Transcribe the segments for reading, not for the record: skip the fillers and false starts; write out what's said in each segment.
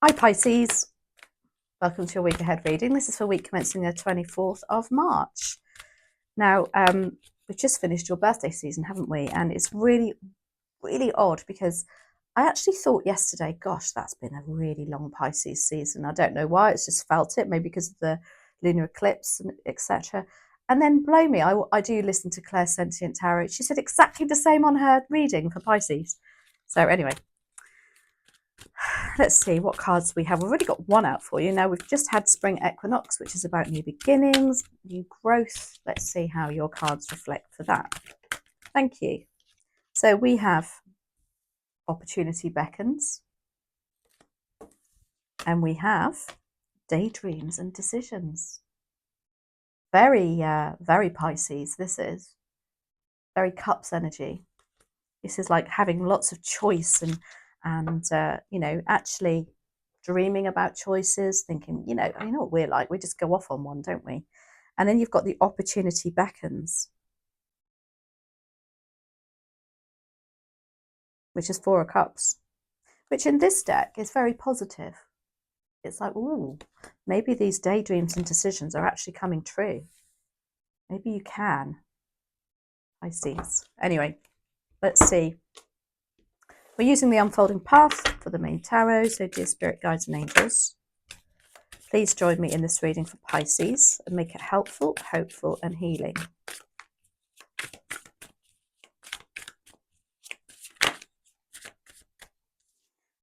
Hi Pisces, welcome to your week ahead reading. This is for week commencing the 24th of March. Now, we've just finished your birthday season, haven't we? And it's really, really odd because I actually thought yesterday, gosh, that's been a really long Pisces season. I don't know why, it's just felt it, maybe because of the lunar eclipse and etc. And then blow me, I do listen to Claire's Sentient Tarot. She said exactly the same on her reading for Pisces. So anyway, let's see what cards we have. We've already got one out for you. Now we've just had spring equinox, which is about new beginnings, new growth. Let's see how your cards reflect for that. Thank you. So we have opportunity beckons, and we have daydreams and decisions. Very Pisces. This is very Cups energy. This is like having lots of choice and you know, actually dreaming about choices, thinking, you know what we're like, we just go off on one, don't we? And then you've got the opportunity beckons, which is 4 of Cups, which in this deck is very positive. It's like, ooh, maybe these daydreams and decisions are actually coming true. Maybe you can. Pisces. Anyway, let's see. We're using the unfolding path for the main tarot, so dear spirit guides and angels, please join me in this reading for Pisces and make it helpful, hopeful and healing.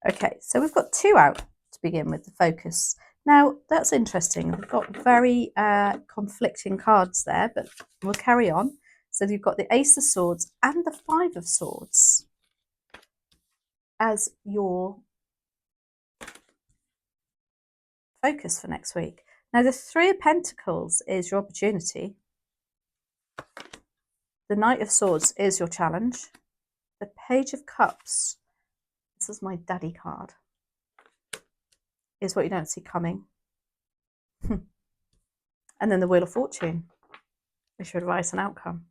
Okay, so we've got 2 out to begin with, the focus. Now, that's interesting. We've got very conflicting cards there, but we'll carry on. So you've got the Ace of Swords and the 5 of Swords as your focus for next week. Now, the 3 of Pentacles is your opportunity. The Knight of Swords is your challenge. The Page of Cups, this is my daddy card, is what you don't see coming. And then the Wheel of Fortune is your advice and outcome.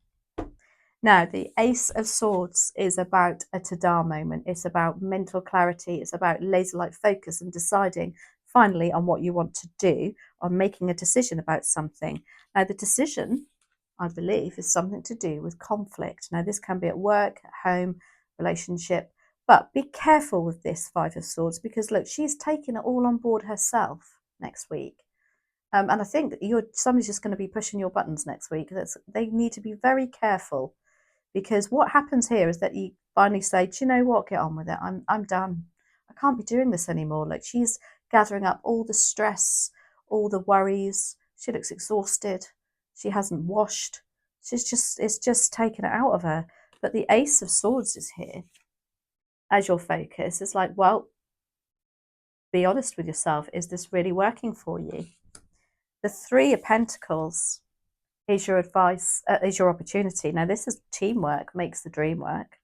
Now, the Ace of Swords is about a ta-da moment. It's about mental clarity. It's about laser-like focus and deciding finally on what you want to do, on making a decision about something. Now, the decision, I believe, is something to do with conflict. Now, this can be at work, at home, relationship, but be careful with this 5 of Swords because, look, she's taking it all on board herself next week. And I think somebody's just going to be pushing your buttons next week. They need to be very careful, because what happens here is that you finally say, do you know what, get on with it. I'm done. I can't be doing this anymore. Like, she's gathering up all the stress, all the worries. She looks exhausted. She hasn't washed. It's just taken it out of her. But the Ace of Swords is here as your focus. It's like, well, be honest with yourself. Is this really working for you? The 3 of Pentacles is your advice, is your opportunity. Now, this is teamwork makes the dream work.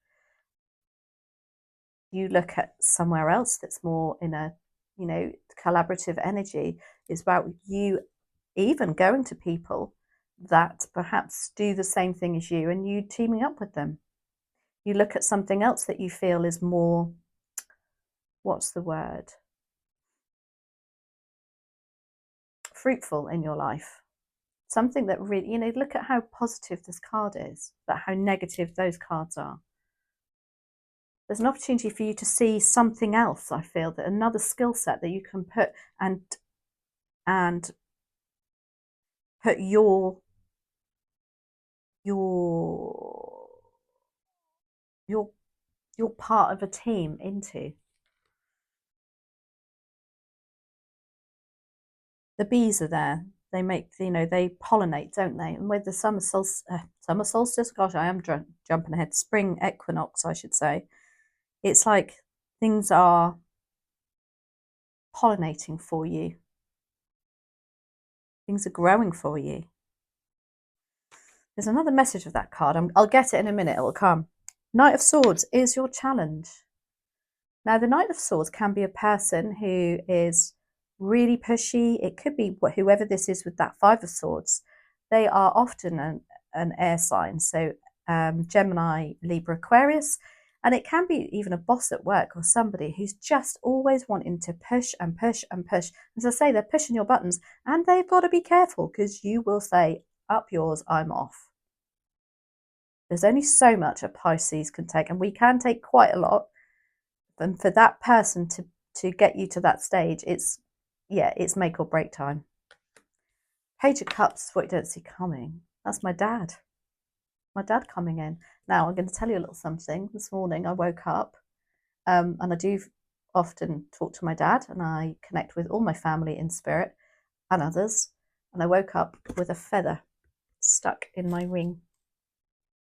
You look at somewhere else that's more in a, you know, collaborative energy. Is about you even going to people that perhaps do the same thing as you and you teaming up with them. You look at something else that you feel is more, what's the word? Fruitful in your life. Something that really, you know, look at how positive this card is, but how negative those cards are. There's an opportunity for you to see something else, I feel, that another skill set that you can put and put your part of a team into. The bees are there. They make, you know, they pollinate, don't they? And with the summer solstice, gosh, I am jumping ahead. Spring equinox, I should say. It's like things are pollinating for you. Things are growing for you. There's another message of that card. I'll get it in a minute. It will come. Knight of Swords is your challenge. Now, the Knight of Swords can be a person who is really pushy. It could be whoever this is with that 5 of Swords. They are often an air sign. So Gemini, Libra, Aquarius. And it can be even a boss at work or somebody who's just always wanting to push and push and push. As I say, they're pushing your buttons, and they've got to be careful, because you will say, up yours, I'm off. There's only so much a Pisces can take, and we can take quite a lot. And for that person to get you to that stage, it's make or break time. Page of Cups, what you don't see coming. That's my dad. My dad coming in. Now, I'm going to tell you a little something. This morning I woke up, and I do often talk to my dad, and I connect with all my family in spirit and others. And I woke up with a feather stuck in my ring.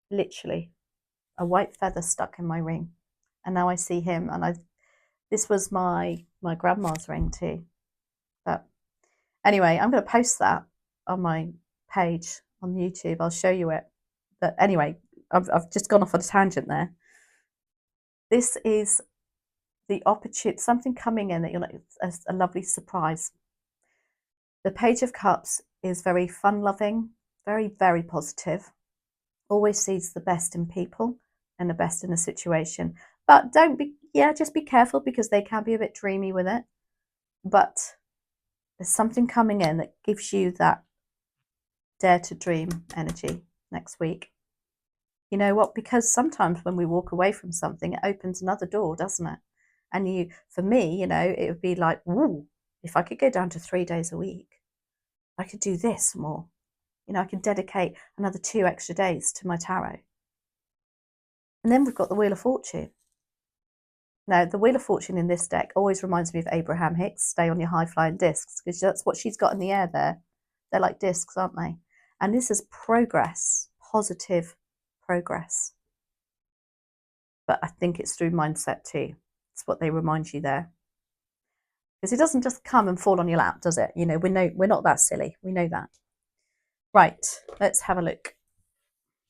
Literally, a white feather stuck in my ring. And now I see him, and this was my grandma's ring too. But anyway, I'm going to post that on my page on YouTube. I'll show you it. But anyway, I've just gone off on a tangent there. This is the opportunity, something coming in that you're like, a lovely surprise. The Page of Cups is very fun-loving, very, very positive. Always sees the best in people and the best in a situation. But just be careful, because they can be a bit dreamy with it. But there's something coming in that gives you that dare to dream energy next week. You know what? Because sometimes when we walk away from something, it opens another door, doesn't it? And for me, it would be like, ooh, if I could go down to 3 days a week, I could do this more. I could dedicate another 2 extra days to my tarot. And then we've got the Wheel of Fortune. Now, the Wheel of Fortune in this deck always reminds me of Abraham Hicks, stay on your high-flying discs, because that's what she's got in the air there. They're like discs, aren't they? And this is progress, positive progress. But I think it's through mindset too. It's what they remind you there. Because it doesn't just come and fall on your lap, does it? We're not that silly. We know that. Right, let's have a look.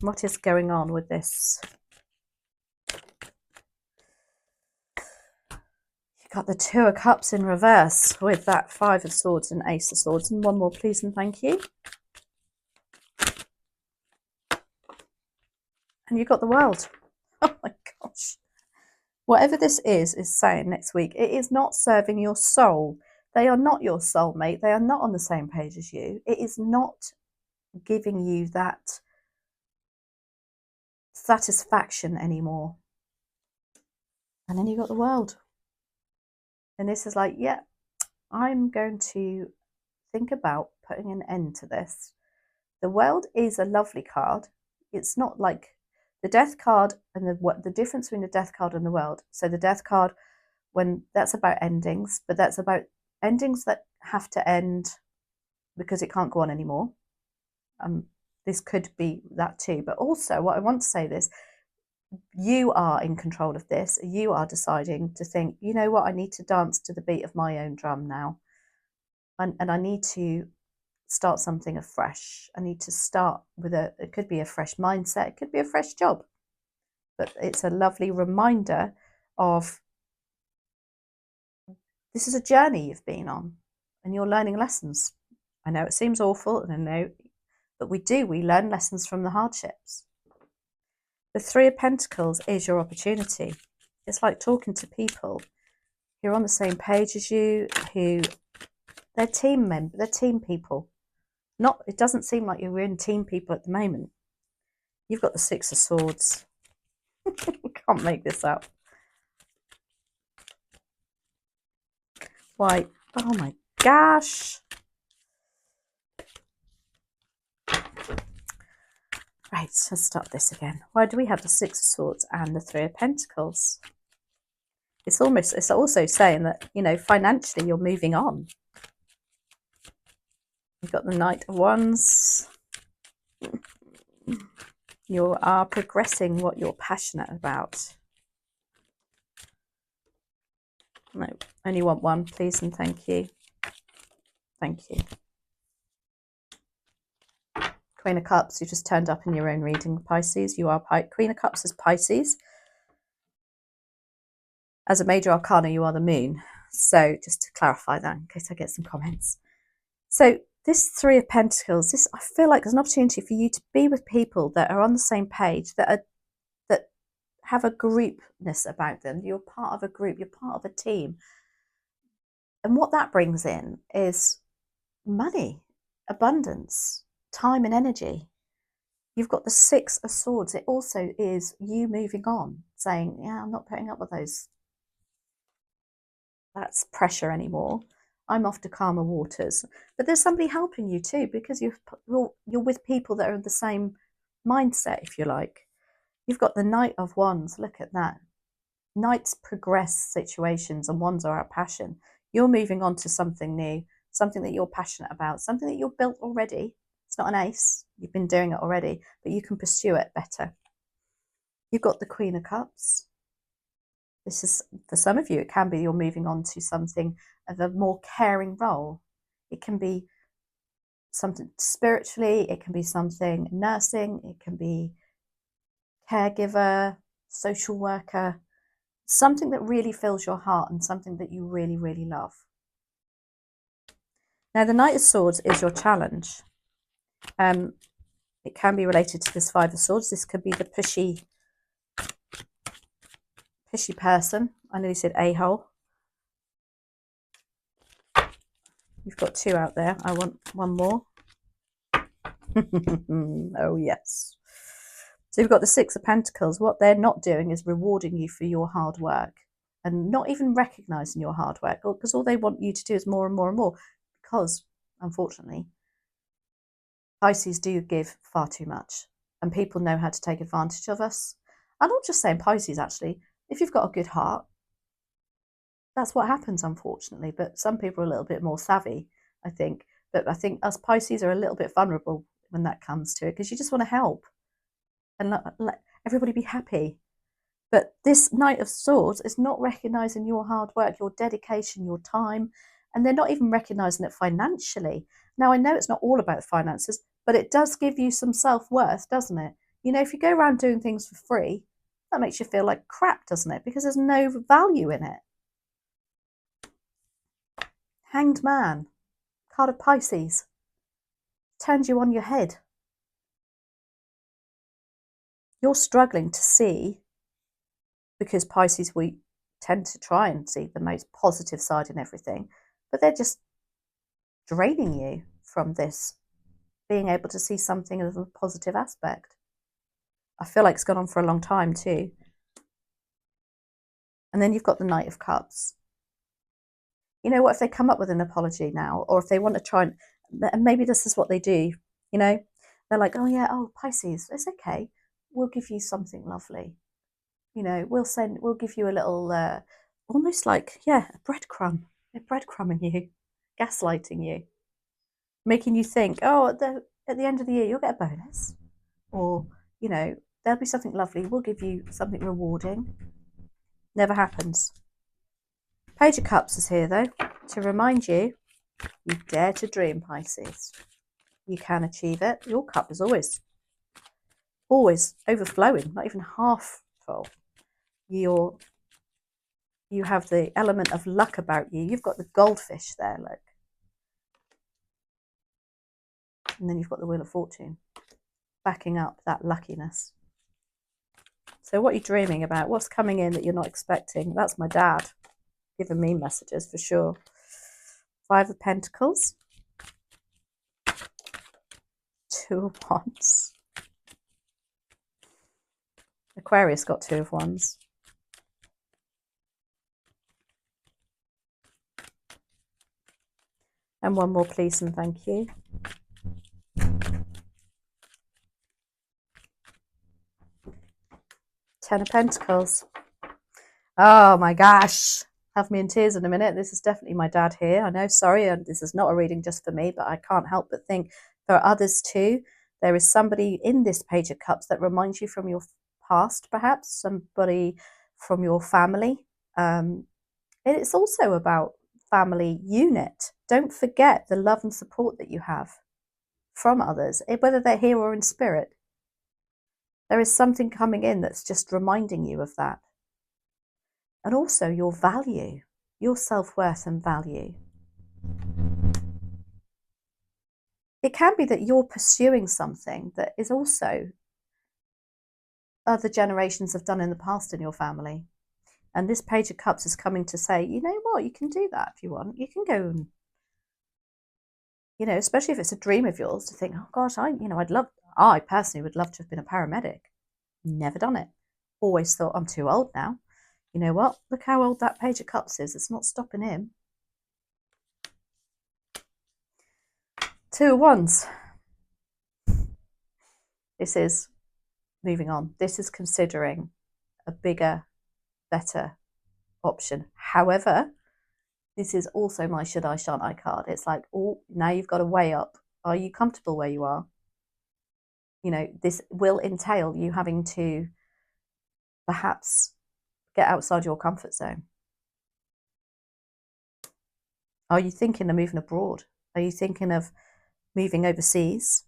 What is going on with this? You've got the Two of Cups in reverse with that Five of Swords and Ace of Swords. And one more, please and thank you. And you've got the World. Oh my gosh. Whatever this is saying next week, it is not serving your soul. They are not your soulmate. They are not on the same page as you. It is not giving you that satisfaction anymore. And then you've got the World. And this is like, yeah, I'm going to think about putting an end to this. The World is a lovely card. It's not like the Death card, and the difference between the Death card and the World. So the Death card, that's about endings, but that's about endings that have to end because it can't go on anymore. This could be that too. But also, what I want to say is, you are in control of this. You are deciding to think, you know what, I need to dance to the beat of my own drum now. And I need to start something afresh. I need to start with it could be a fresh mindset, it could be a fresh job. But it's a lovely reminder of this is a journey you've been on, and you're learning lessons. I know it seems awful, and I know, but we learn lessons from the hardships. The Three of Pentacles is your opportunity. It's like talking to people who are on the same page as you, they're team members, they're team people. It doesn't seem like you're in team people at the moment. You've got the Six of Swords. Can't make this up. Waite. Oh my gosh. Right, let's start this again. Why do we have the Six of Swords and the Three of Pentacles? It's also saying that, financially you're moving on. You've got the Knight of Wands. You are progressing what you're passionate about. No, only want one, please and thank you. Thank you. Queen of Cups, you just turned up in your own reading, Pisces. You are Queen of Cups is Pisces. As a major arcana, you are the moon. So just to clarify that in case I get some comments. So this Three of Pentacles, I feel like there's an opportunity for you to be with people that are on the same page, that have a groupness about them. You're part of a group, you're part of a team. And what that brings in is money, abundance, time and energy. You've got the Six of Swords. It also is you moving on, saying, yeah, I'm not putting up with that's pressure anymore. I'm off to calmer waters. But there's somebody helping you too, because you're with people that are in the same mindset, if you like. You've got the Knight of Wands. Look at that. Knights progress situations and wands are our passion. You're moving on to something new, something that you're passionate about, something that you've built already. It's not an ace. You've been doing it already, but you can pursue it better. You've got the Queen of Cups. This is, for some of you, it can be you're moving on to something of a more caring role. It can be something spiritually, it can be something nursing, it can be caregiver, social worker, something that really fills your heart and something that you really, really love. Now, the Knight of Swords is your challenge. It can be related to this Five of Swords. This could be the pushy person. I nearly said a-hole. You've got two out there. I want one more. Oh, yes. So you've got the Six of Pentacles. What they're not doing is rewarding you for your hard work and not even recognising your hard work, because all they want you to do is more and more and more, because, unfortunately, Pisces do give far too much and people know how to take advantage of us. I'm not just saying Pisces, actually. If you've got a good heart, that's what happens, unfortunately. But some people are a little bit more savvy, I think. But I think us Pisces are a little bit vulnerable when that comes to it, because you just want to help and let everybody be happy. But this Knight of Swords is not recognising your hard work, your dedication, your time, and they're not even recognising it financially. Now, I know it's not all about finances, but it does give you some self-worth, doesn't it? You know, if you go around doing things for free, that makes you feel like crap, doesn't it? Because there's no value in it. Hanged Man, card of Pisces, turns you on your head. You're struggling to see, because Pisces, we tend to try and see the most positive side in everything, but they're just draining you from this, being able to see something of a positive aspect. I feel like it's gone on for a long time too. And then you've got the Knight of Cups. You know what, if they come up with an apology now, or if they want to try and maybe this is what they do, you know, they're like, oh yeah, oh Pisces, it's okay, we'll give you something lovely. You know, we'll give you a little, almost like, yeah, a breadcrumb. They're breadcrumbing you, gaslighting you, making you think, oh, at the end of the year, you'll get a bonus. Or, you know, there'll be something lovely. We'll give you something rewarding. Never happens. Page of Cups is here, though, to remind you, you dare to dream, Pisces. You can achieve it. Your cup is always overflowing, not even half full. You have the element of luck about you. You've got the goldfish there, look. And then you've got the Wheel of Fortune, backing up that luckiness. So what are you dreaming about? What's coming in that you're not expecting? That's my dad giving me messages for sure. Five of Pentacles. Two of Wands. Aquarius got Two of Wands. And one more, please and thank you. Ten of Pentacles. Oh my gosh. Have me in tears in a minute. This is definitely my dad here. I know, sorry, this is not a reading just for me, but I can't help but think for others too. There is somebody in this Page of Cups that reminds you from your past, perhaps, somebody from your family. It's also about family unit. Don't forget the love and support that you have from others, whether they're here or in spirit. There is something coming in that's just reminding you of that. And also your value, your self-worth and value. It can be that you're pursuing something that is also other generations have done in the past in your family. And this Page of Cups is coming to say, you know what, you can do that if you want. You can go and, you know, especially if it's a dream of yours to think, oh gosh, I personally would love to have been a paramedic. Never done it. Always thought I'm too old now. You know what? Look how old that Page of Cups is. It's not stopping him. Two of Wands. This is moving on. This is considering a bigger, better option. However, this is also my should I, shan't I card. It's like, oh, now you've got to weigh up. Are you comfortable where you are? You know, this will entail you having to perhaps get outside your comfort zone. Are you thinking of moving abroad? Are you thinking of moving overseas?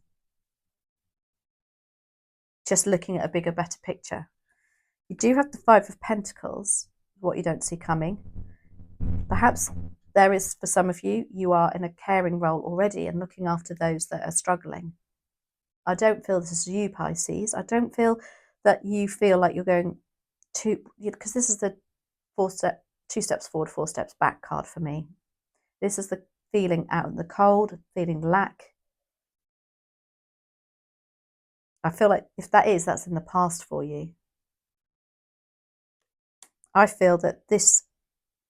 Just looking at a bigger, better picture. You do have the Five of Pentacles, what you don't see coming. Perhaps there is, for some of you, you are in a caring role already and looking after those that are struggling. I don't feel this is you, Pisces. I don't feel that you feel like you're going to, because this is the 2 steps forward, 4 steps back card for me. This is the feeling out in the cold, feeling lack. I feel like if that is, that's in the past for you. I feel that this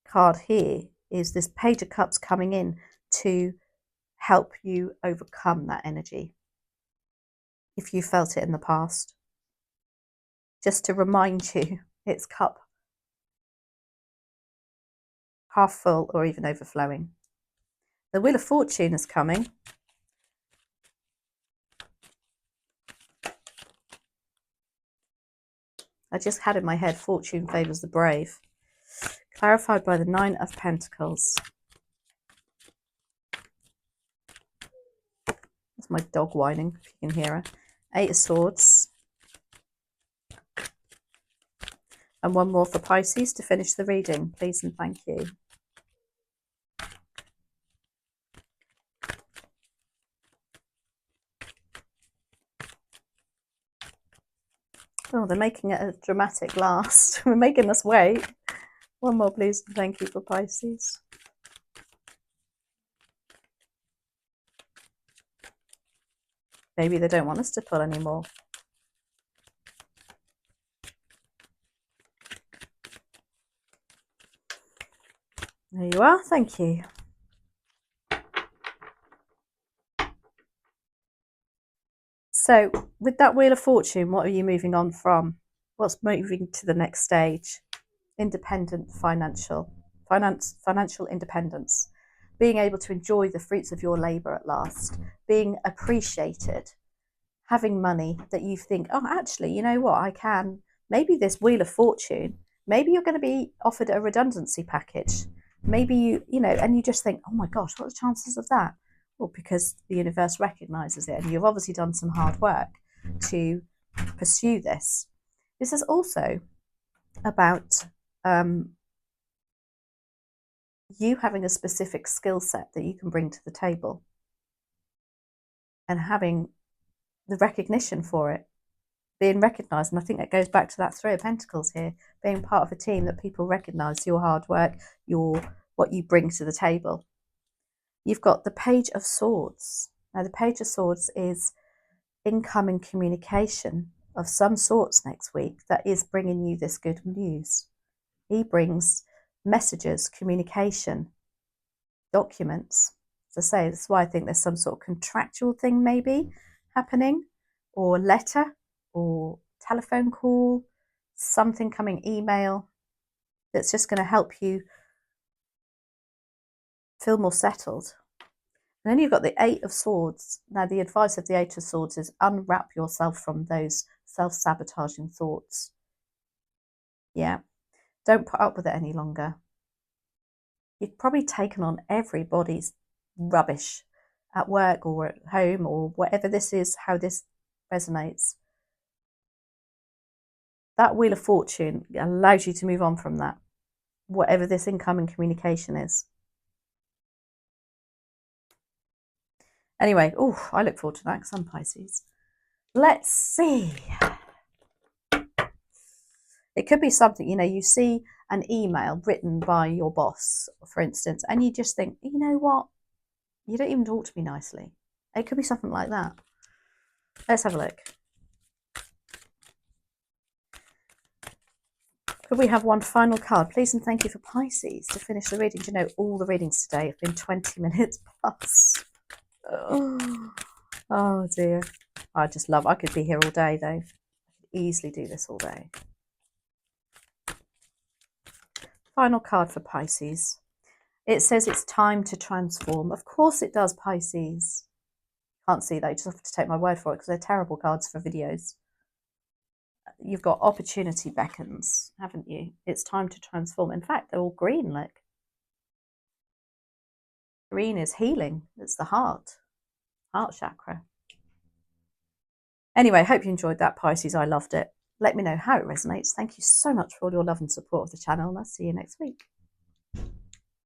card here is this Page of Cups coming in to help you overcome that energy. If you felt it in the past, just to remind you, it's cup half full or even overflowing. The Wheel of Fortune is coming. I just had in my head, fortune favours the brave. Clarified by the 9 of Pentacles. That's my dog whining, if you can hear her. 8 of Swords. And one more for Pisces to finish the reading, please and thank you. Oh, they're making it a dramatic last. We're making us wait. One more, please, and thank you for Pisces. Maybe they don't want us to pull anymore. There you are. Thank you. So, with that Wheel of Fortune, what are you moving on from? What's moving to the next stage? Independent financial independence. Being able to enjoy the fruits of your labour at last. Being appreciated. Having money that you think, oh, actually, you know what, I can. Maybe this Wheel of Fortune, maybe you're going to be offered a redundancy package. Maybe you know, and you just think, oh my gosh, what are the chances of that? Well, because the universe recognises it and you've obviously done some hard work to pursue this. This is also about you having a specific skill set that you can bring to the table and having the recognition for it, being recognised. And I think that goes back to that 3 of Pentacles here, being part of a team that people recognise your hard work, what you bring to the table. You've got the Page of Swords. Now, the Page of Swords is incoming communication of some sorts next week that is bringing you this good news. He brings messages, communication, documents. As I say, that's why I think there's some sort of contractual thing maybe happening, or letter, or telephone call, something coming, email, that's just going to help you feel more settled. And then you've got the 8 of Swords. Now, the advice of the 8 of Swords is unwrap yourself from those self-sabotaging thoughts. Yeah. Don't put up with it any longer. You've probably taken on everybody's rubbish at work or at home or whatever this is, how this resonates. That Wheel of Fortune allows you to move on from that, whatever this incoming communication is. Anyway, I look forward to that because I'm Pisces. Let's see. It could be something, you know, you see an email written by your boss, for instance, and you just think, you know what? You don't even talk to me nicely. It could be something like that. Let's have a look. Could we have one final card, please? And thank you for Pisces to finish the reading. Do you know, all the readings today have been 20 minutes plus. Oh dear. I just love, I could be here all day though. I could easily do this all day. Final card for Pisces. It says it's time to transform. Of course it does, Pisces. Can't see that, you just have to take my word for it because they're terrible cards for videos. You've got opportunity beckons, haven't you? It's time to transform. In fact, they're all green, look. Green is healing. It's the heart chakra. Anyway, hope you enjoyed that, Pisces. I loved it. Let me know how it resonates. Thank you so much for all your love and support of the channel, and I'll see you next week.